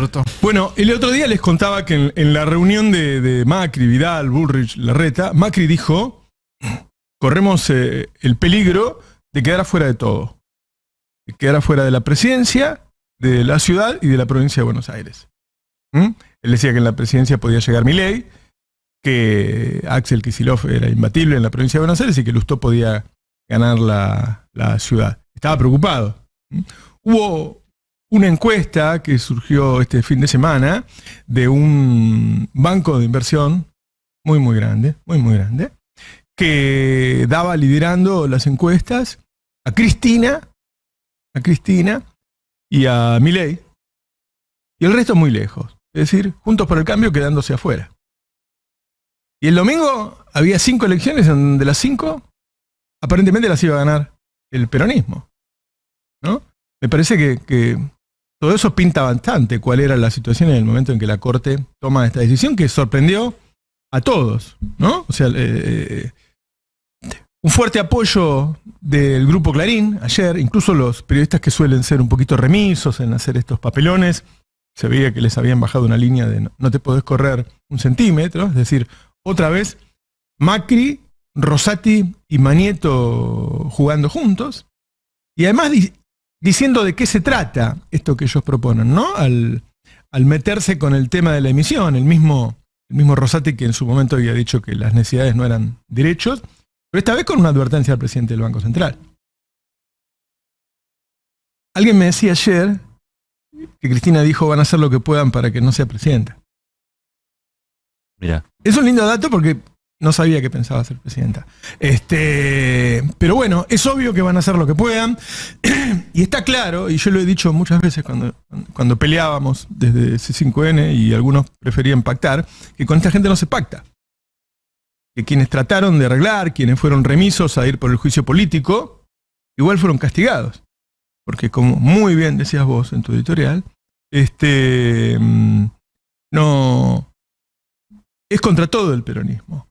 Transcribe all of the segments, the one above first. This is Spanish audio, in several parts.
cierto. Bueno, el otro día les contaba que en la reunión de Macri, Vidal, Bullrich, Larreta, Macri dijo, corremos el peligro de quedar afuera de todo. De quedar afuera de la presidencia, de la ciudad y de la provincia de Buenos Aires. Él decía que en la presidencia podía llegar Milei, que Axel Kicillof era imbatible en la provincia de Buenos Aires y que Lustó podía ganar la ciudad. Estaba preocupado. Hubo una encuesta que surgió este fin de semana de un banco de inversión muy grande, que daba liderando las encuestas a Cristina y a Milei, y el resto muy lejos. Es decir, Juntos por el Cambio quedándose afuera. Y el domingo había 5 elecciones en donde las 5 aparentemente las iba a ganar el peronismo, ¿no? Me parece que todo eso pinta bastante cuál era la situación en el momento en que la Corte toma esta decisión, que sorprendió a todos, ¿no? O sea, un fuerte apoyo del Grupo Clarín ayer, incluso los periodistas que suelen ser un poquito remisos en hacer estos papelones, se veía que les habían bajado una línea de no te podés correr un centímetro, es decir, otra vez Macri, Rosati y Manieto jugando juntos, y además diciendo de qué se trata esto que ellos proponen, ¿no? Al meterse con el tema de la emisión, el mismo Rosati que en su momento había dicho que las necesidades no eran derechos, pero esta vez con una advertencia al presidente del Banco Central. Alguien me decía ayer que Cristina dijo van a hacer lo que puedan para que no sea presidenta. Mira. Es un lindo dato porque no sabía que pensaba ser presidenta. Pero bueno, es obvio que van a hacer lo que puedan. Y está claro, y yo lo he dicho muchas veces cuando peleábamos desde C5N y algunos preferían pactar, que con esta gente no se pacta. Que quienes trataron de arreglar, quienes fueron remisos a ir por el juicio político, igual fueron castigados. Porque como muy bien decías vos en tu editorial, no es contra todo el peronismo.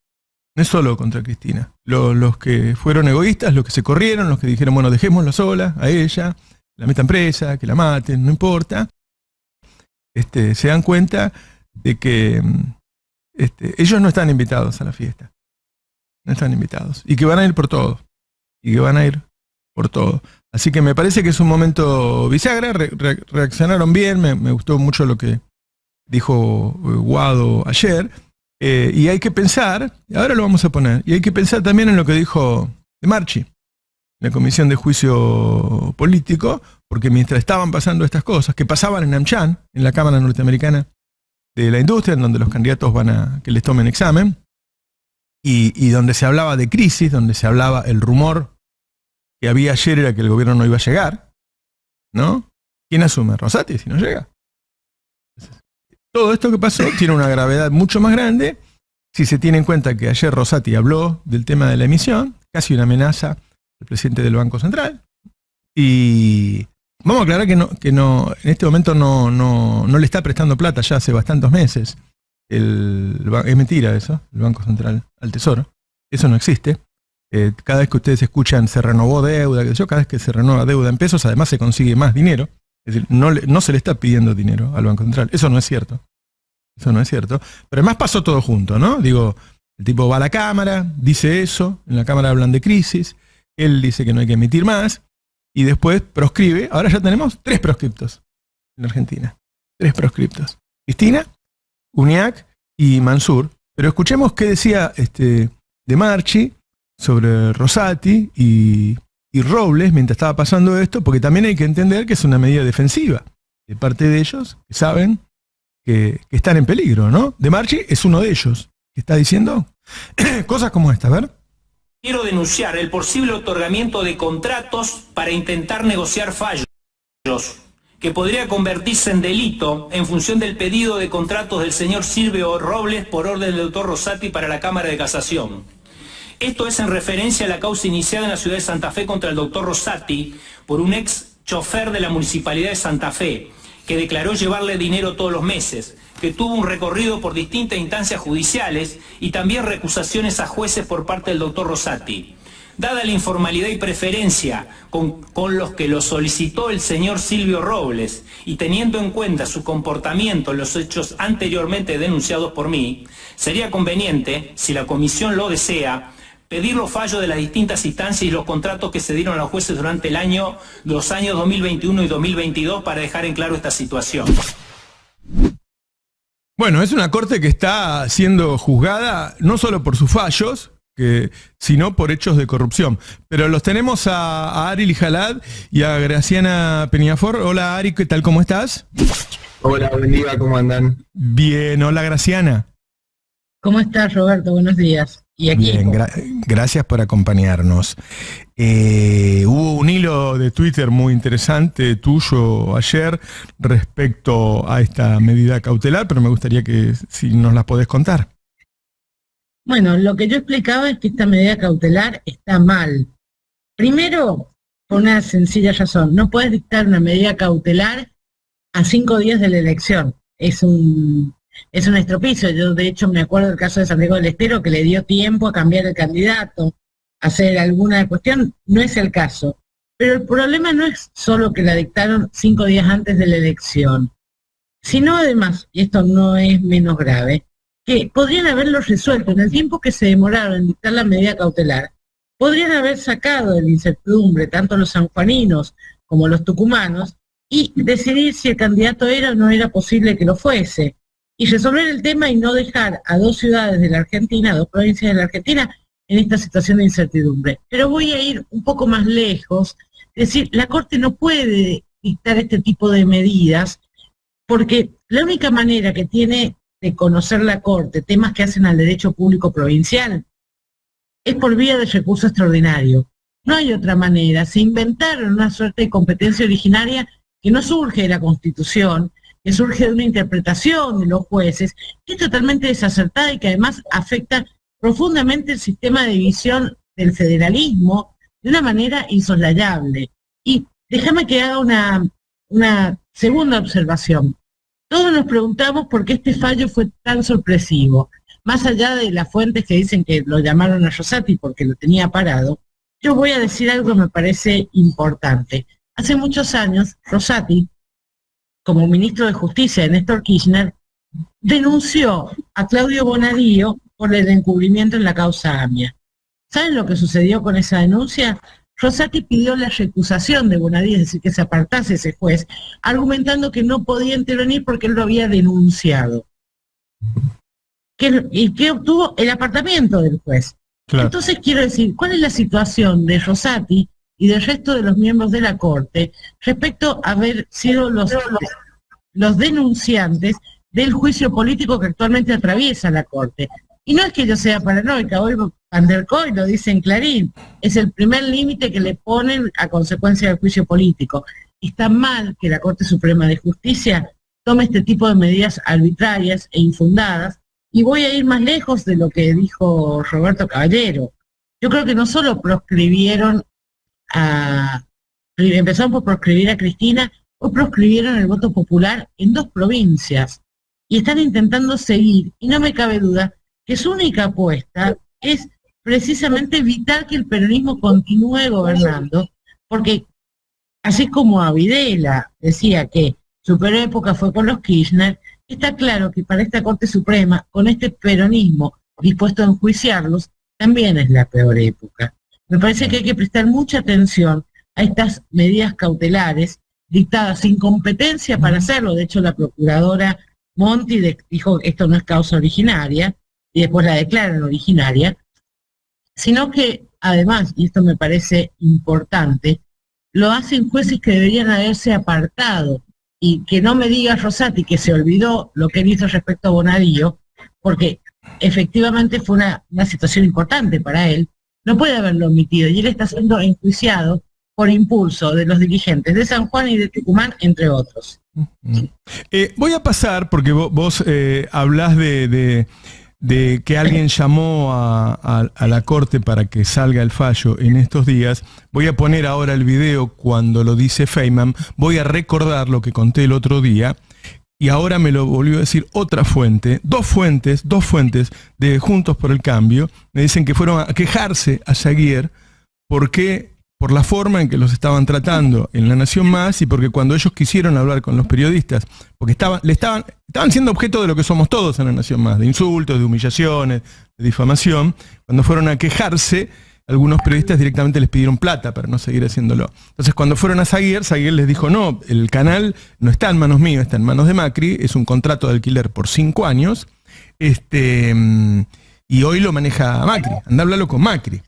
No es solo contra Cristina. Los que fueron egoístas, los que se corrieron, los que dijeron, bueno, dejémosla sola, a ella, la metan presa, que la maten, no importa. Se dan cuenta de que ellos no están invitados a la fiesta. No están invitados. Y que van a ir por todo. Así que me parece que es un momento bisagra. Reaccionaron bien. Me gustó mucho lo que dijo Guado ayer. Y hay que pensar, ahora lo vamos a poner, y hay que pensar también en lo que dijo De Marchi, la Comisión de Juicio Político, porque mientras estaban pasando estas cosas, que pasaban en AmCham, en la Cámara Norteamericana de la Industria, en donde los candidatos van a que les tomen examen, y donde se hablaba de crisis, donde se hablaba, el rumor que había ayer era que el gobierno no iba a llegar, ¿no? ¿Quién asume? Rosati, si no llega. Todo esto que pasó tiene una gravedad mucho más grande si se tiene en cuenta que ayer Rosati habló del tema de la emisión, casi una amenaza al presidente del Banco Central. Y vamos a aclarar que no, en este momento no le está prestando plata ya hace bastantes meses. Es mentira eso, el Banco Central al Tesoro. Eso no existe. Cada vez que ustedes escuchan se renovó deuda, cada vez que se renueva deuda en pesos, además se consigue más dinero. Es decir, no se le está pidiendo dinero al Banco Central. Eso no es cierto. Pero además pasó todo junto, ¿no? Digo, el tipo va a la Cámara, dice eso, en la Cámara hablan de crisis, él dice que no hay que emitir más, y después proscribe. Ahora ya tenemos 3 proscriptos en Argentina. 3 proscriptos. Cristina, Uñac y Mansur. Pero escuchemos qué decía De Marchi sobre Rosati y Robles mientras estaba pasando esto, porque también hay que entender que es una medida defensiva de parte de ellos, que saben que están en peligro, ¿no? De Marchi es uno de ellos, que está diciendo cosas como esta, a ver. Quiero denunciar el posible otorgamiento de contratos para intentar negociar fallos, que podría convertirse en delito en función del pedido de contratos del señor Silvio Robles por orden del doctor Rosati para la Cámara de Casación. Esto es en referencia a la causa iniciada en la ciudad de Santa Fe contra el doctor Rosati por un ex chofer de la Municipalidad de Santa Fe, que declaró llevarle dinero todos los meses, que tuvo un recorrido por distintas instancias judiciales y también recusaciones a jueces por parte del doctor Rosati. Dada la informalidad y preferencia con los que lo solicitó el señor Silvio Robles y teniendo en cuenta su comportamiento en los hechos anteriormente denunciados por mí, sería conveniente, si la comisión lo desea, pedir los fallos de las distintas instancias y los contratos que se dieron a los jueces durante los años 2021 y 2022 para dejar en claro esta situación. Bueno, es una corte que está siendo juzgada no solo por sus fallos, sino por hechos de corrupción. Pero los tenemos a Ari Lijalad y a Graciana Peñafort. Hola Ari, ¿qué tal? ¿Cómo estás? Hola, buen día, ¿cómo andan? Bien, hola Graciana. ¿Cómo estás, Roberto? Buenos días. Y aquí. Bien, gracias por acompañarnos. Hubo un hilo de Twitter muy interesante tuyo ayer respecto a esta medida cautelar, pero me gustaría que si nos la podés contar. Bueno, lo que yo explicaba es que esta medida cautelar está mal. Primero, por una sencilla razón, no puedes dictar una medida cautelar a 5 días de la elección. Es un estropicio. Yo de hecho me acuerdo del caso de Santiago del Estero, que le dio tiempo a cambiar el candidato, a hacer alguna cuestión. No es el caso. Pero el problema no es solo que la dictaron 5 días antes de la elección, sino además, y esto no es menos grave, que podrían haberlo resuelto en el tiempo que se demoraron en dictar la medida cautelar. Podrían haber sacado de la incertidumbre tanto los sanjuaninos como los tucumanos y decidir si el candidato era o no era posible que lo fuese, y resolver el tema y no dejar a 2 ciudades de la Argentina, 2 provincias de la Argentina, en esta situación de incertidumbre. Pero voy a ir un poco más lejos, es decir, la Corte no puede dictar este tipo de medidas, porque la única manera que tiene de conocer la Corte temas que hacen al derecho público provincial es por vía de recurso extraordinario. No hay otra manera. Se inventaron una suerte de competencia originaria que no surge de la Constitución, que surge de una interpretación de los jueces, que es totalmente desacertada y que además afecta profundamente el sistema de división del federalismo de una manera insoslayable. Y déjame que haga una segunda observación. Todos nos preguntamos por qué este fallo fue tan sorpresivo. Más allá de las fuentes que dicen que lo llamaron a Rosati porque lo tenía parado, yo voy a decir algo que me parece importante. Hace muchos años, Rosati, como ministro de Justicia de Néstor Kirchner, denunció a Claudio Bonadío por el encubrimiento en la causa AMIA. ¿Saben lo que sucedió con esa denuncia? Rosati pidió la recusación de Bonadío, es decir, que se apartase ese juez, argumentando que no podía intervenir porque él lo había denunciado. ¿Y qué obtuvo? El apartamiento del juez. Claro. Entonces quiero decir, ¿cuál es la situación de Rosati y del resto de los miembros de la Corte respecto a haber sido los denunciantes del juicio político que actualmente atraviesa la Corte? Y no es que yo sea paranoica, hoy Van der Kooi lo dice en Clarín, es el primer límite que le ponen a consecuencia del juicio político. Está mal que la Corte Suprema de Justicia tome este tipo de medidas arbitrarias e infundadas, y voy a ir más lejos de lo que dijo Roberto Caballero. Yo creo que no solo empezaron por proscribir a Cristina, o proscribieron el voto popular en 2 provincias, y están intentando seguir, y no me cabe duda que su única apuesta es precisamente evitar que el peronismo continúe gobernando, porque así como a Videla decía que su peor época fue con los Kirchner, está claro que para esta Corte Suprema, con este peronismo dispuesto a enjuiciarlos, también es la peor época. Me parece que hay que prestar mucha atención a estas medidas cautelares dictadas sin competencia para hacerlo. De hecho, la procuradora Monti dijo que esto no es causa originaria, y después la declaran originaria, sino que además, y esto me parece importante, lo hacen jueces que deberían haberse apartado, y que no me diga Rosati que se olvidó lo que él hizo respecto a Bonadío, porque efectivamente fue una situación importante para él, no puede haberlo omitido, y él está siendo enjuiciado por impulso de los dirigentes de San Juan y de Tucumán, entre otros. Voy a pasar, porque vos hablás de que alguien llamó a la Corte para que salga el fallo en estos días. Voy a poner ahora el video cuando lo dice Feynman. Voy a recordar lo que conté el otro día, y ahora me lo volvió a decir otra fuente, dos fuentes de Juntos por el Cambio, me dicen que fueron a quejarse a Saguier ¿por qué? Por la forma en que los estaban tratando en La Nación Más y porque cuando ellos quisieron hablar con los periodistas, porque estaban siendo objeto de lo que somos todos en La Nación Más, de insultos, de humillaciones, de difamación, cuando fueron a quejarse, algunos periodistas directamente les pidieron plata para no seguir haciéndolo. Entonces cuando fueron a Zaguier les dijo, no, el canal no está en manos mías, está en manos de Macri, es un contrato de alquiler por 5 años, y hoy lo maneja Macri, anda a hablarlo con Macri.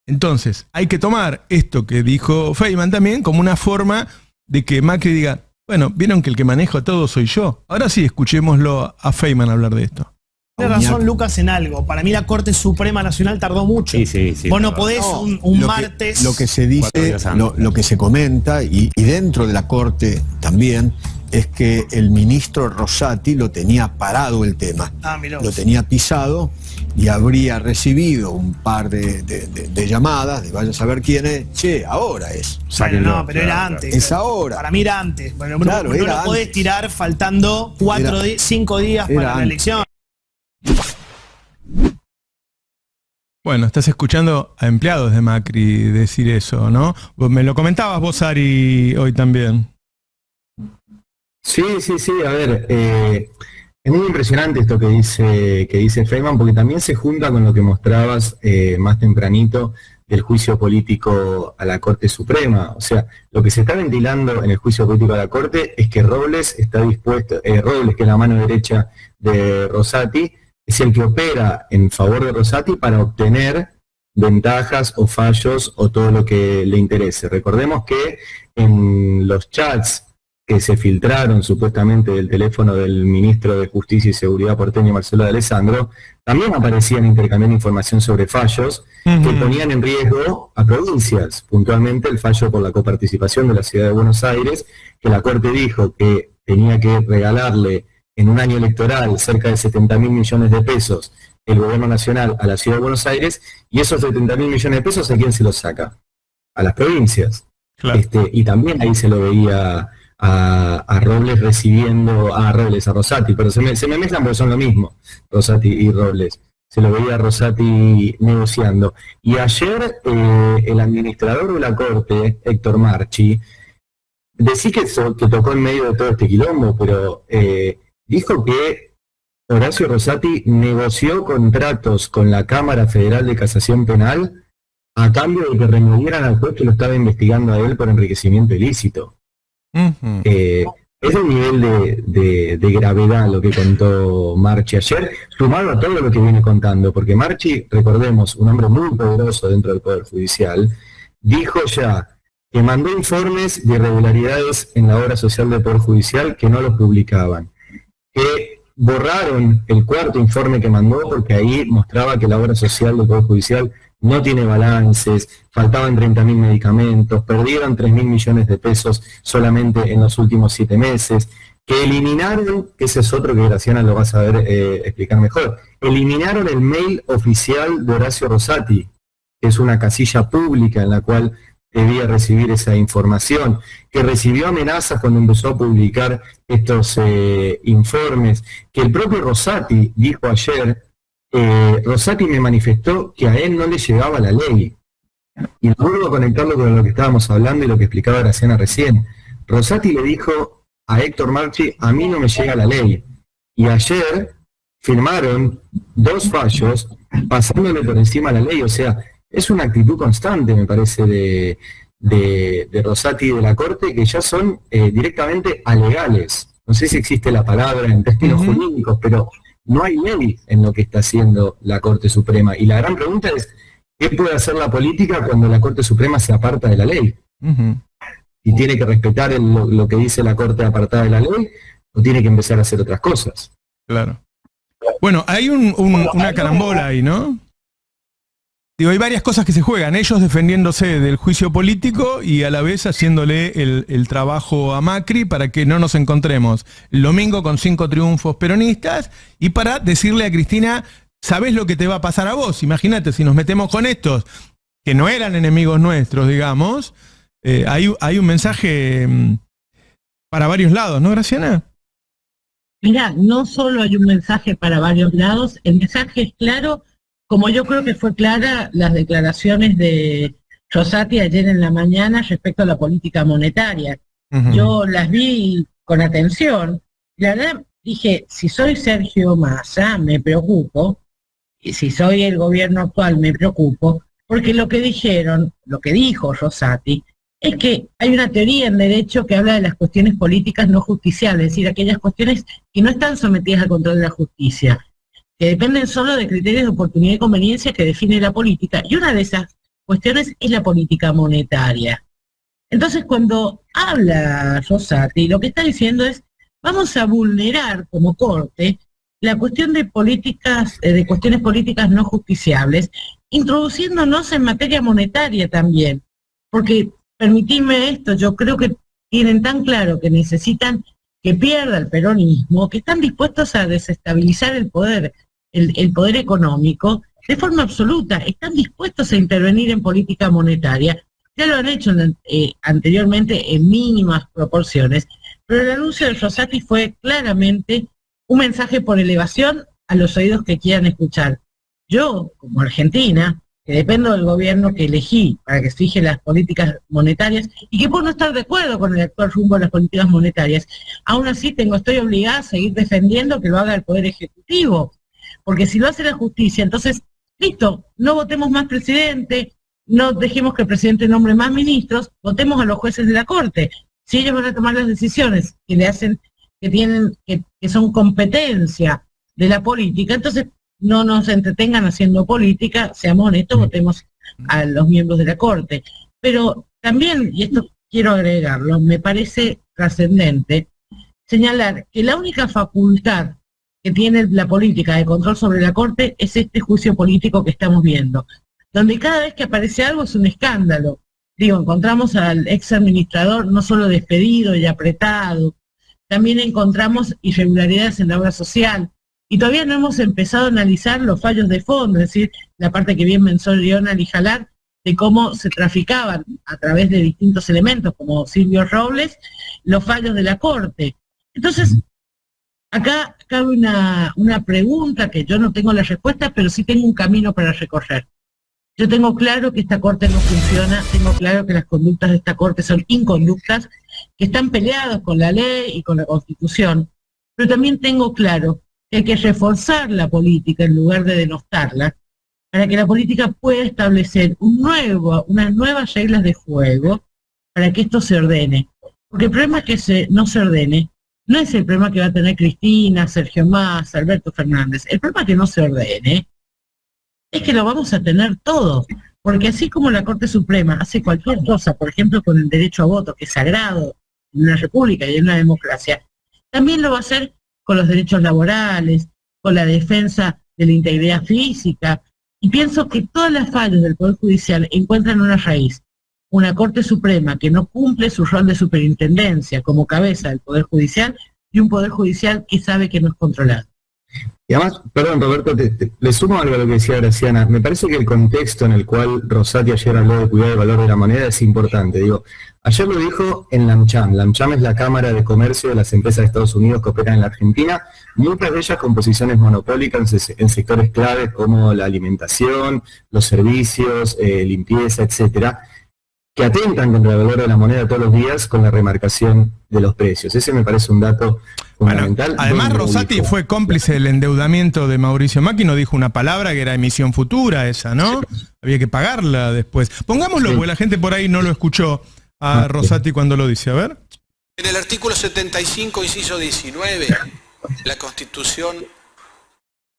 Entonces, hay que tomar esto que dijo Feynman también como una forma de que Macri diga, bueno, vieron que el que manejo todo soy yo. Ahora sí, escuchémoslo a Feynman hablar de esto. Tiene razón Lucas en algo. Para mí la Corte Suprema Nacional tardó mucho. Sí. Vos no podés un martes... Lo que se dice, lo que se comenta, y dentro de la Corte también, es que el ministro Rosati lo tenía parado el tema. Lo tenía pisado y habría recibido un par de llamadas de vaya a saber quién es. Che, ahora es. Bueno, no, pero era antes. Es ahora. Para mí era antes. Bueno, Claro, no era lo podés antes. tirar faltando 5 días Era para la antes. elección. Bueno, estás escuchando a empleados de Macri decir eso, ¿no? Me lo comentabas vos, Ari, hoy también. Sí, a ver, es muy impresionante esto que dice Feynman, porque también se junta con lo que mostrabas más tempranito del juicio político a la Corte Suprema. O sea, lo que se está ventilando en el juicio político a la Corte es que Robles está dispuesto, Robles, que es la mano derecha de Rosati, es el que opera en favor de Rosati para obtener ventajas o fallos o todo lo que le interese. Recordemos que en los chats que se filtraron supuestamente del teléfono del ministro de Justicia y Seguridad porteño Marcelo de Alessandro, también aparecían intercambiando información sobre fallos que ponían en riesgo a provincias, puntualmente el fallo por la coparticipación de la Ciudad de Buenos Aires, que la Corte dijo que tenía que regalarle en un año electoral cerca de 70.000 millones de pesos el gobierno nacional a la Ciudad de Buenos Aires, y esos 70.000 millones de pesos, ¿a quién se los saca? A las provincias. Claro. Y también ahí se lo veía a Robles recibiendo, a Rosati, pero se me mezclan porque son lo mismo, Rosati y Robles. Se lo veía a Rosati negociando. Y ayer el administrador de la Corte, Héctor Marchi, decí que tocó en medio de todo este quilombo, pero dijo que Horacio Rosati negoció contratos con la Cámara Federal de Casación Penal a cambio de que removieran al juez que lo estaba investigando a él por enriquecimiento ilícito. Es un nivel de gravedad lo que contó Marchi ayer, sumado a todo lo que viene contando, porque Marchi, recordemos, un hombre muy poderoso dentro del Poder Judicial, dijo ya que mandó informes de irregularidades en la obra social del Poder Judicial que no los publicaban, que borraron el cuarto informe que mandó porque ahí mostraba que la obra social del Poder Judicial no tiene balances, faltaban 30.000 medicamentos, perdieron 3.000 millones de pesos solamente en los últimos 7 meses, que eliminaron, que ese es otro que Graciana lo va a saber explicar mejor, eliminaron el mail oficial de Horacio Rosati, que es una casilla pública en la cual debía recibir esa información, que recibió amenazas cuando empezó a publicar estos informes, que el propio Rosati dijo ayer, Rosati me manifestó que a él no le llegaba la ley. Y vuelvo a conectarlo con lo que estábamos hablando y lo que explicaba Graciana recién. Rosati le dijo a Héctor Marchi, a mí no me llega la ley. Y ayer firmaron 2 fallos pasándole por encima la ley. O sea, es una actitud constante, me parece, de Rosati y de la Corte, que ya son directamente alegales. No sé si existe la palabra en términos jurídicos, pero no hay ley en lo que está haciendo la Corte Suprema. Y la gran pregunta es, ¿qué puede hacer la política cuando la Corte Suprema se aparta de la ley? ¿Y tiene que respetar lo que dice la Corte apartada de la ley? ¿O tiene que empezar a hacer otras cosas? Claro. Bueno, hay una carambola ahí, ¿no? Digo, hay varias cosas que se juegan, ellos defendiéndose del juicio político y a la vez haciéndole el trabajo a Macri para que no nos encontremos el domingo con 5 triunfos peronistas y para decirle a Cristina, ¿sabés lo que te va a pasar a vos? Imagínate, si nos metemos con estos, que no eran enemigos nuestros, digamos, hay un mensaje para varios lados, ¿no, Graciana? Mirá, no solo hay un mensaje para varios lados, el mensaje es claro, como yo creo que fue clara las declaraciones de Rosati ayer en la mañana respecto a la política monetaria. Ujú. Yo las vi con atención. La verdad, dije, si soy Sergio Massa, me preocupo, y si soy el gobierno actual, me preocupo, porque lo que dijo Rosati, es que hay una teoría en derecho que habla de las cuestiones políticas no justiciables, es decir, aquellas cuestiones que no están sometidas al control de la justicia, que dependen solo de criterios de oportunidad y conveniencia que define la política, y una de esas cuestiones es la política monetaria. Entonces, cuando habla Rosati, lo que está diciendo es, vamos a vulnerar como Corte la cuestión de políticas, de cuestiones políticas no justiciables, introduciéndonos en materia monetaria también, porque permitidme esto, yo creo que tienen tan claro que necesitan que pierda el peronismo, que están dispuestos a desestabilizar el poder económico de forma absoluta, están dispuestos a intervenir en política monetaria, ya lo han hecho anteriormente en mínimas proporciones, pero el anuncio de Rosati fue claramente un mensaje por elevación a los oídos que quieran escuchar. Yo, como Argentina, que dependo del gobierno que elegí para que fije las políticas monetarias y que por no estar de acuerdo con el actual rumbo de las políticas monetarias, aún así estoy obligada a seguir defendiendo que lo haga el Poder Ejecutivo, porque si lo hace la justicia, entonces, listo, no votemos más presidente, no dejemos que el presidente nombre más ministros, votemos a los jueces de la Corte. Si ellos van a tomar las decisiones que le hacen, que son competencia de la política, entonces no nos entretengan haciendo política, seamos honestos, votemos a los miembros de la Corte. Pero también, y esto quiero agregarlo, me parece trascendente señalar que la única facultad que tiene la política de control sobre la Corte es este juicio político que estamos viendo, donde cada vez que aparece algo es un escándalo. Digo, encontramos al ex administrador no solo despedido y apretado, también encontramos irregularidades en la obra social, y todavía no hemos empezado a analizar los fallos de fondo, es decir, la parte que bien mencionó Alijalar, de cómo se traficaban a través de distintos elementos, como Silvio Robles, los fallos de la Corte. Entonces, acá cabe una pregunta que yo no tengo la respuesta, pero sí tengo un camino para recorrer. Yo tengo claro que esta Corte no funciona, tengo claro que las conductas de esta Corte son inconductas, que están peleadas con la ley y con la Constitución, pero también tengo claro que hay que reforzar la política en lugar de denostarla, para que la política pueda establecer unas nuevas reglas de juego para que esto se ordene. Porque el problema que no se ordene no es el problema que va a tener Cristina, Sergio Massa, Alberto Fernández. El problema que no se ordene es que lo vamos a tener todo. Porque así como la Corte Suprema hace cualquier cosa, por ejemplo con el derecho a voto, que es sagrado en una república y en una democracia, también lo va a hacer con los derechos laborales, con la defensa de la integridad física. Y pienso que todas las fallas del Poder Judicial encuentran una raíz. Una Corte Suprema que no cumple su rol de superintendencia como cabeza del Poder Judicial y un Poder Judicial que sabe que no es controlado. Y además, perdón Roberto, le sumo algo a lo que decía Graciana. Me parece que el contexto en el cual Rosati ayer habló de cuidar el valor de la moneda es importante. Digo, ayer lo dijo en la AmCham. La AmCham es la Cámara de Comercio de las empresas de Estados Unidos que operan en la Argentina, muchas de ellas con posiciones monopólicas en sectores claves como la alimentación, los servicios, limpieza, etcétera, que atentan contra el valor de la moneda todos los días con la remarcación de los precios. Ese me parece un dato fundamental. Bueno, además Rosati fue cómplice del endeudamiento de Mauricio Macri, no dijo una palabra que era emisión futura esa, ¿no? Sí. Había que pagarla después. Pongámoslo, porque la gente por ahí no lo escuchó a Rosati cuando lo dice, a ver. En el artículo 75, inciso 19, la Constitución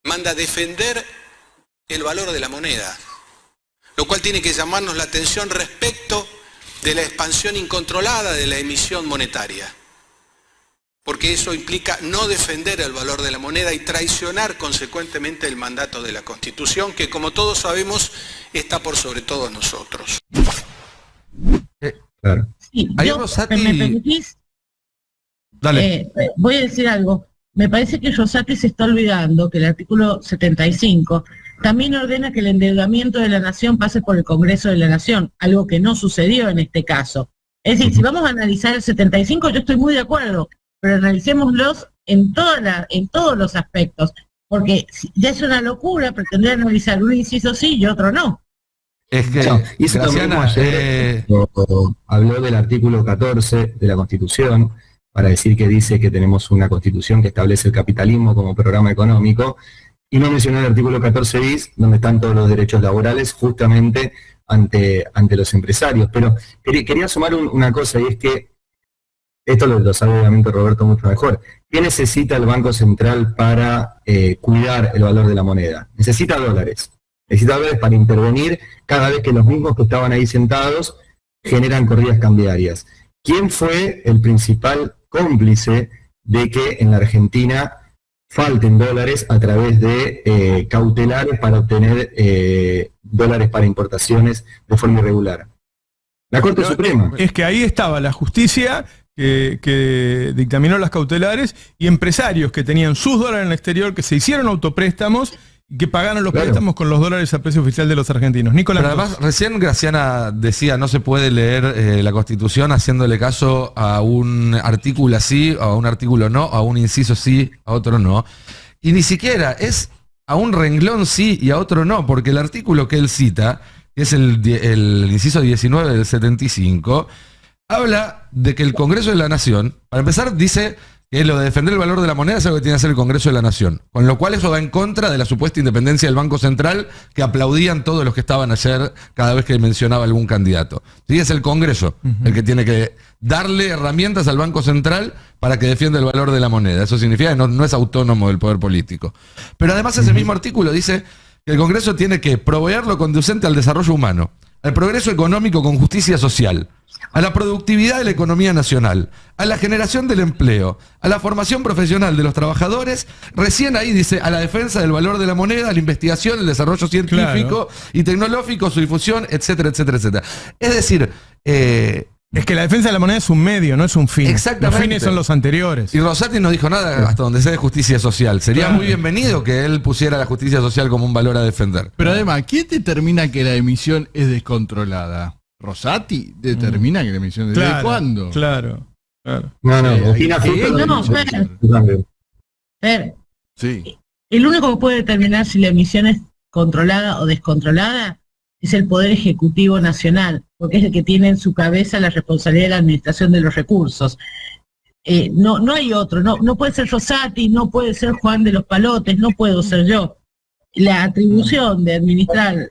manda defender el valor de la moneda, lo cual tiene que llamarnos la atención respecto de la expansión incontrolada de la emisión monetaria, porque eso implica no defender el valor de la moneda y traicionar consecuentemente el mandato de la Constitución, que como todos sabemos está por sobre todos nosotros. Claro. Sí, Rosati... ¿me permitís? Dale. Voy a decir algo. Me parece que Rosati se está olvidando que el artículo 75 también ordena que el endeudamiento de la nación pase por el Congreso de la Nación, algo que no sucedió en este caso. Es decir, si vamos a analizar el 75, yo estoy muy de acuerdo, pero analicémoslos en todos los aspectos, porque ya es una locura pretender analizar un inciso sí y otro no. Es que, No, hizo lo Graciana, mismo ayer, habló del artículo 14 de la Constitución, para decir que dice que tenemos una Constitución que establece el capitalismo como programa económico, y no mencionó el artículo 14 bis, donde están todos los derechos laborales justamente ante los empresarios. Pero quería sumar una cosa, y es que esto lo sabe obviamente Roberto mucho mejor. ¿Qué necesita el Banco Central para cuidar el valor de la moneda? Necesita dólares. Necesita dólares para intervenir cada vez que los mismos que estaban ahí sentados generan corridas cambiarias. ¿Quién fue el principal cómplice de que en la Argentina falten dólares a través de cautelares para obtener dólares para importaciones de forma irregular? La Corte Suprema. Es que ahí estaba la justicia que dictaminó las cautelares y empresarios que tenían sus dólares en el exterior, que se hicieron autopréstamos y que pagaron los préstamos con los dólares a precio oficial de los argentinos. Nicolás. Pero además, recién Graciana decía, no se puede leer la Constitución haciéndole caso a un artículo sí, a un artículo no, a un inciso sí, a otro no. Y ni siquiera es a un renglón sí y a otro no, porque el artículo que él cita, que es el inciso 19 del 75, habla de que el Congreso de la Nación, para empezar, dice que lo de defender el valor de la moneda es algo que tiene que hacer el Congreso de la Nación, con lo cual eso va en contra de la supuesta independencia del Banco Central que aplaudían todos los que estaban ayer cada vez que mencionaba algún candidato. Sí, es el Congreso el que tiene que darle herramientas al Banco Central para que defienda el valor de la moneda. Eso significa que no es autónomo del poder político. Pero además ese mismo artículo dice que el Congreso tiene que proveer lo conducente al desarrollo humano, al progreso económico con justicia social, a la productividad de la economía nacional, a la generación del empleo, a la formación profesional de los trabajadores, recién ahí dice, a la defensa del valor de la moneda, a la investigación, el desarrollo científico y tecnológico, su difusión, etcétera, etcétera, etcétera. Es decir, es que la defensa de la moneda es un medio, no es un fin. Exactamente. Los fines son los anteriores. Y Rosati no dijo nada hasta donde sea de justicia social. Sería muy bienvenido que él pusiera la justicia social como un valor a defender. Pero además, ¿quién determina que la emisión es descontrolada? ¿Rosati determina que la emisión es desde cuándo? Claro. No, Fer. Sí. El único que puede determinar si la emisión es controlada o descontrolada es el Poder Ejecutivo Nacional, porque es el que tiene en su cabeza la responsabilidad de la administración de los recursos. No hay otro, no puede ser Rosati, no puede ser Juan de los Palotes, no puedo ser yo. La atribución de administrar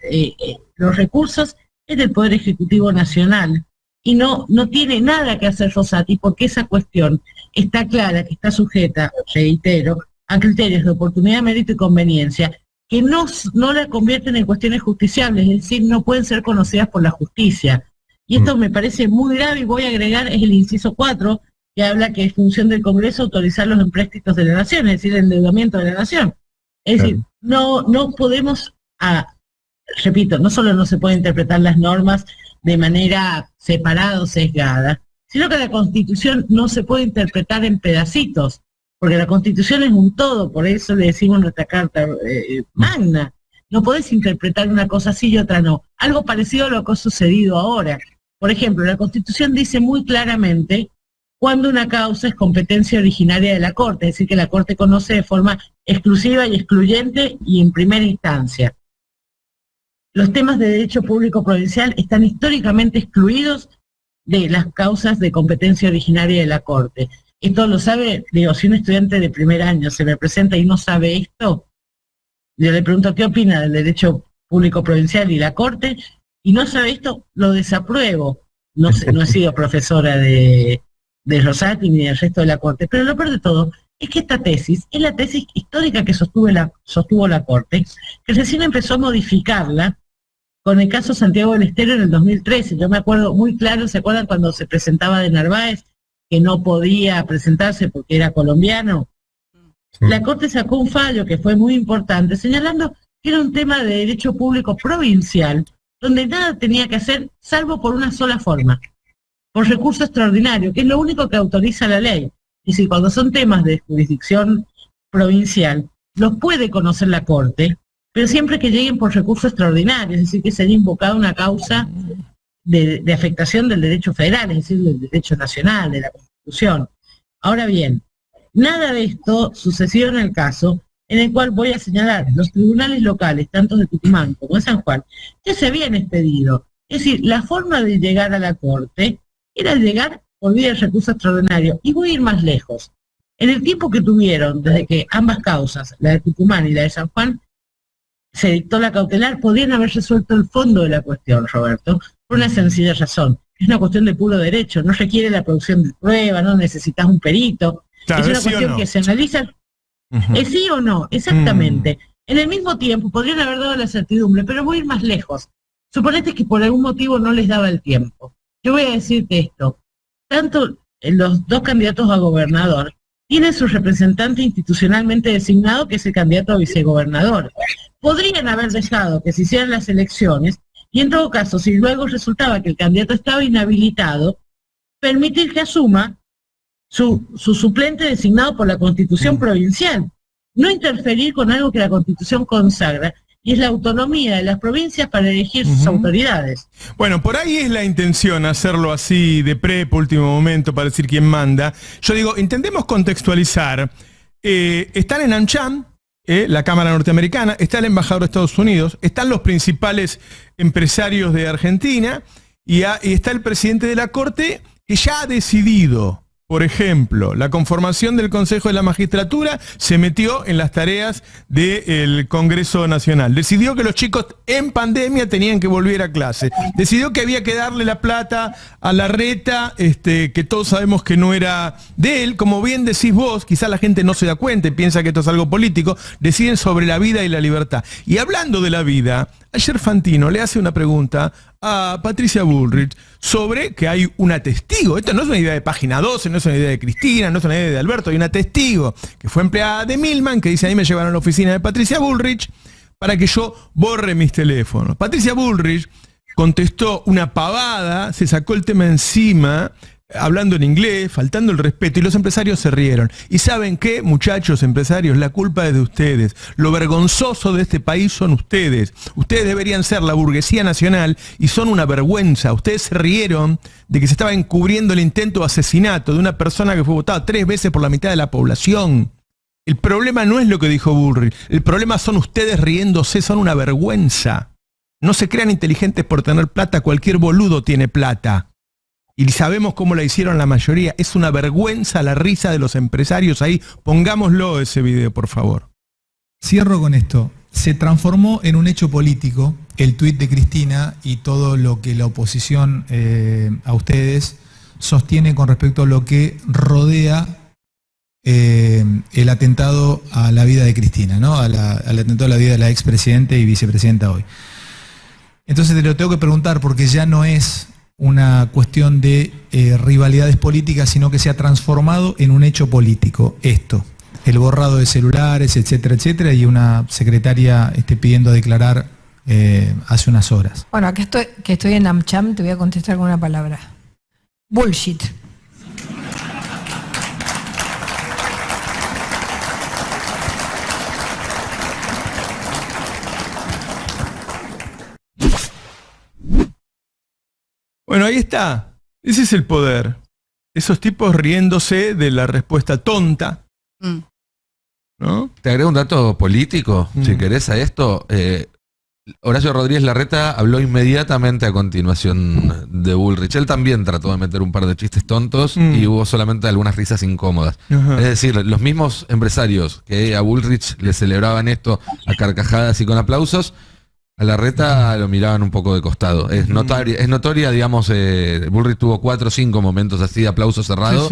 los recursos es del Poder Ejecutivo Nacional y no tiene nada que hacer Rosati, porque esa cuestión está clara, que está sujeta, reitero, a criterios de oportunidad, mérito y conveniencia, que no la convierten en cuestiones justiciables, es decir, no pueden ser conocidas por la justicia. Y esto me parece muy grave, y voy a agregar, es el inciso 4, que habla que es función del Congreso autorizar los empréstitos de la Nación, es decir, el endeudamiento de la Nación. Es decir, no podemos, repito, no solo no se pueden interpretar las normas de manera separada o sesgada, sino que la Constitución no se puede interpretar en pedacitos, porque la Constitución es un todo, por eso le decimos nuestra Carta Magna. No podés interpretar una cosa así y otra no. Algo parecido a lo que ha sucedido ahora. Por ejemplo, la Constitución dice muy claramente cuando una causa es competencia originaria de la Corte, es decir, que la Corte conoce de forma exclusiva y excluyente y en primera instancia. Los temas de derecho público provincial están históricamente excluidos de las causas de competencia originaria de la Corte. Esto lo sabe, digo, si un estudiante de primer año se me presenta y no sabe esto, yo le pregunto qué opina del derecho público provincial y la Corte, y no sabe esto, lo desapruebo. No he sido profesora de Rosati ni del resto de la Corte, pero lo peor de todo es que esta tesis es la tesis histórica que sostuvo la Corte, que recién empezó a modificarla con el caso Santiago del Estero en el 2013. Yo me acuerdo muy claro, ¿se acuerdan cuando se presentaba de Narváez, que no podía presentarse porque era colombiano? La Corte sacó un fallo que fue muy importante, señalando que era un tema de derecho público provincial, donde nada tenía que hacer, salvo por una sola forma, por recurso extraordinario, que es lo único que autoriza la ley. Y si cuando son temas de jurisdicción provincial, los puede conocer la Corte, pero siempre que lleguen por recurso extraordinario, es decir, que se haya invocado una causa de afectación del derecho federal, es decir, del derecho nacional, de la Constitución. Ahora bien, nada de esto sucedió en el caso en el cual voy a señalar los tribunales locales, tanto de Tucumán como de San Juan, ya se habían expedido. Es decir, la forma de llegar a la Corte era llegar por vía de recurso extraordinario. Y voy a ir más lejos. En el tiempo que tuvieron, desde que ambas causas, la de Tucumán y la de San Juan, se dictó la cautelar, podrían haber resuelto el fondo de la cuestión, Roberto, por una sencilla razón. Es una cuestión de puro derecho, no requiere la producción de pruebas, no necesitas un perito. Claro, es una ¿sí cuestión o no? que se analiza. ¿Es sí o no? Exactamente. En el mismo tiempo podrían haber dado la certidumbre, pero voy a ir más lejos. Suponete que por algún motivo no les daba el tiempo. Yo voy a decirte esto. Tanto los dos candidatos a gobernador tienen su representante institucionalmente designado, que es el candidato a vicegobernador. Podrían haber dejado que se hicieran las elecciones y en todo caso, si luego resultaba que el candidato estaba inhabilitado, permitir que asuma su suplente designado por la Constitución provincial. No interferir con algo que la Constitución consagra, y es la autonomía de las provincias para elegir sus autoridades. Bueno, por ahí es la intención, hacerlo así de prepo, último momento, para decir quién manda. Yo digo, intentemos contextualizar. Están en AmCham, la Cámara Norteamericana, está el embajador de Estados Unidos, están los principales empresarios de Argentina, y está el presidente de la Corte, que ya ha decidido. Por ejemplo, la conformación del Consejo de la Magistratura se metió en las tareas del Congreso Nacional. Decidió que los chicos en pandemia tenían que volver a clase. Decidió que había que darle la plata a Larreta, que todos sabemos que no era de él. Como bien decís vos, quizá la gente no se da cuenta y piensa que esto es algo político. Deciden sobre la vida y la libertad. Y hablando de la vida, ayer Fantino le hace una pregunta a Patricia Bullrich sobre que hay una testigo. Esto no es una idea de Página 12, no es una idea de Cristina, no es una idea de Alberto, hay una testigo que fue empleada de Milman, que dice: ahí me llevaron a la oficina de Patricia Bullrich para que yo borre mis teléfonos. Patricia Bullrich contestó una pavada, se sacó el tema encima, hablando en inglés, faltando el respeto, y los empresarios se rieron. ¿Y saben qué, muchachos empresarios? La culpa es de ustedes. Lo vergonzoso de este país son ustedes. Ustedes deberían ser la burguesía nacional y son una vergüenza. Ustedes se rieron de que se estaba encubriendo el intento de asesinato de una persona que fue votada 3 veces por la mitad de la población. El problema no es lo que dijo Bullrich. El problema son ustedes riéndose, son una vergüenza. No se crean inteligentes por tener plata, cualquier boludo tiene plata. Y sabemos cómo la hicieron la mayoría. Es una vergüenza la risa de los empresarios ahí. Pongámoslo ese video, por favor. Cierro con esto. Se transformó en un hecho político el tuit de Cristina y todo lo que la oposición a ustedes sostiene con respecto a lo que rodea el atentado a la vida de Cristina, ¿no? Al atentado a la vida de la expresidenta y vicepresidenta hoy. Entonces te lo tengo que preguntar porque ya no es una cuestión de rivalidades políticas, sino que se ha transformado en un hecho político. Esto, el borrado de celulares, etcétera, etcétera, y una secretaria pidiendo declarar hace unas horas. Bueno, acá estoy en AmCham, te voy a contestar con una palabra. Bullshit. Bueno, ahí está. Ese es el poder. Esos tipos riéndose de la respuesta tonta. ¿No? Te agrego un dato político, si querés, a esto. Horacio Rodríguez Larreta habló inmediatamente a continuación de Bullrich. Él también trató de meter un par de chistes tontos y hubo solamente algunas risas incómodas. Es decir, los mismos empresarios que a Bullrich le celebraban esto a carcajadas y con aplausos, a Larreta lo miraban un poco de costado. Es notoria, digamos, Bullrich tuvo 4 o 5 momentos así de aplauso cerrado,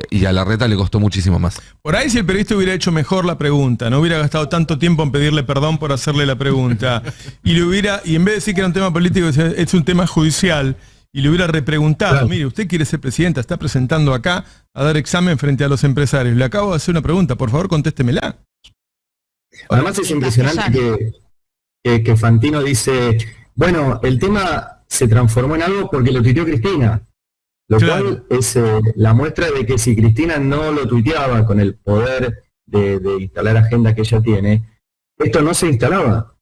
y a Larreta le costó muchísimo más. Por ahí si el periodista hubiera hecho mejor la pregunta, no hubiera gastado tanto tiempo en pedirle perdón por hacerle la pregunta, y en vez de decir que era un tema político, es un tema judicial, y le hubiera repreguntado, claro. Mire, usted quiere ser presidenta, está presentando acá a dar examen frente a los empresarios. Le acabo de hacer una pregunta, por favor contéstemela. Además es impresionante que Fantino dice, bueno, el tema se transformó en algo porque lo tuiteó Cristina, lo cual es la muestra de que si Cristina no lo tuiteaba con el poder de instalar agenda que ella tiene, esto no se instalaba,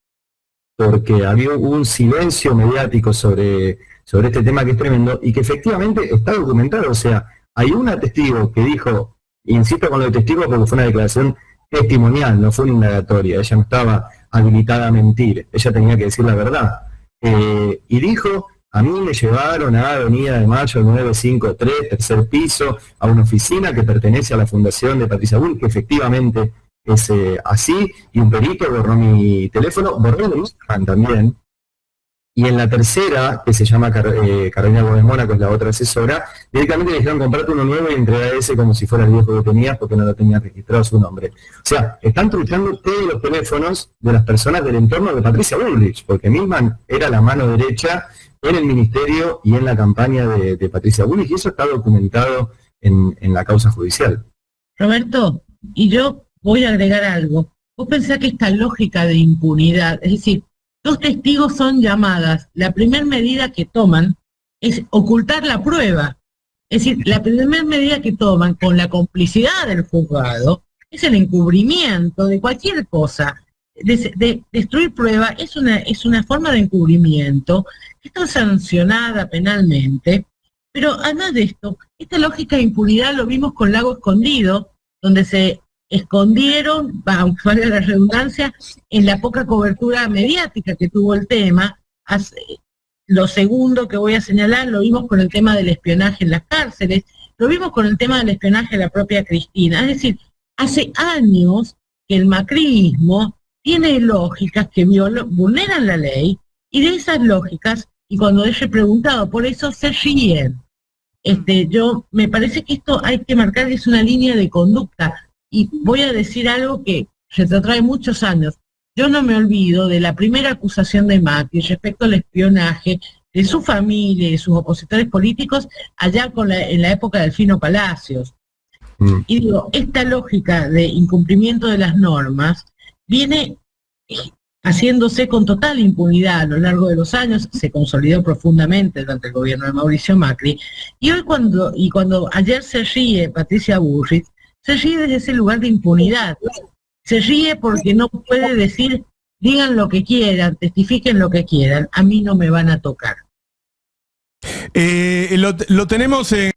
porque había un silencio mediático sobre este tema que es tremendo y que efectivamente está documentado. O sea, hay una testigo que dijo, insisto con lo de testigo porque fue una declaración testimonial, no fue una indagatoria, ella no estaba habilitada a mentir, ella tenía que decir la verdad. Y dijo, a mí me llevaron a Avenida de Mayo 953, tercer piso, a una oficina que pertenece a la fundación de Patricia Bullrich, que efectivamente es así, y un perito borró mi teléfono, borró el Instagram también. Y en la tercera, que se llama Carolina Gómez Mona, que es la otra asesora, directamente le dijeron comprate uno nuevo y entrega ese como si fuera el viejo que tenías porque no lo tenía registrado su nombre. O sea, están truchando todos los teléfonos de las personas del entorno de Patricia Bullrich, porque Milman era la mano derecha en el ministerio y en la campaña de Patricia Bullrich, y eso está documentado en la causa judicial. Roberto, y yo voy a agregar algo. Vos pensás que esta lógica de impunidad, es decir, 2 testigos son llamadas. La primera medida que toman es ocultar la prueba. Es decir, la primera medida que toman con la complicidad del juzgado es el encubrimiento de cualquier cosa. De destruir prueba es una forma de encubrimiento que está sancionada penalmente. Pero además de esto, esta lógica de impunidad lo vimos con Lago Escondido, donde se escondieron, aunque valga la redundancia, en la poca cobertura mediática que tuvo el tema. Lo segundo que voy a señalar, lo vimos con el tema del espionaje en las cárceles, lo vimos con el tema del espionaje de la propia Cristina. Es decir, hace años que el macrismo tiene lógicas que vulneran la ley, y de esas lógicas, y cuando he preguntado por eso, se ríen. Yo me parece que esto hay que marcar que es una línea de conducta. Y voy a decir algo que se retrae muchos años. Yo no me olvido de la primera acusación de Macri respecto al espionaje de su familia y de sus opositores políticos allá en la época del Fino Palacios. Y digo, esta lógica de incumplimiento de las normas viene haciéndose con total impunidad a lo largo de los años, se consolidó profundamente durante el gobierno de Mauricio Macri, y hoy cuando ayer se ríe Patricia Bullrich, se ríe desde ese lugar de impunidad. Se ríe porque no puede decir, digan lo que quieran, testifiquen lo que quieran, a mí no me van a tocar. Lo tenemos en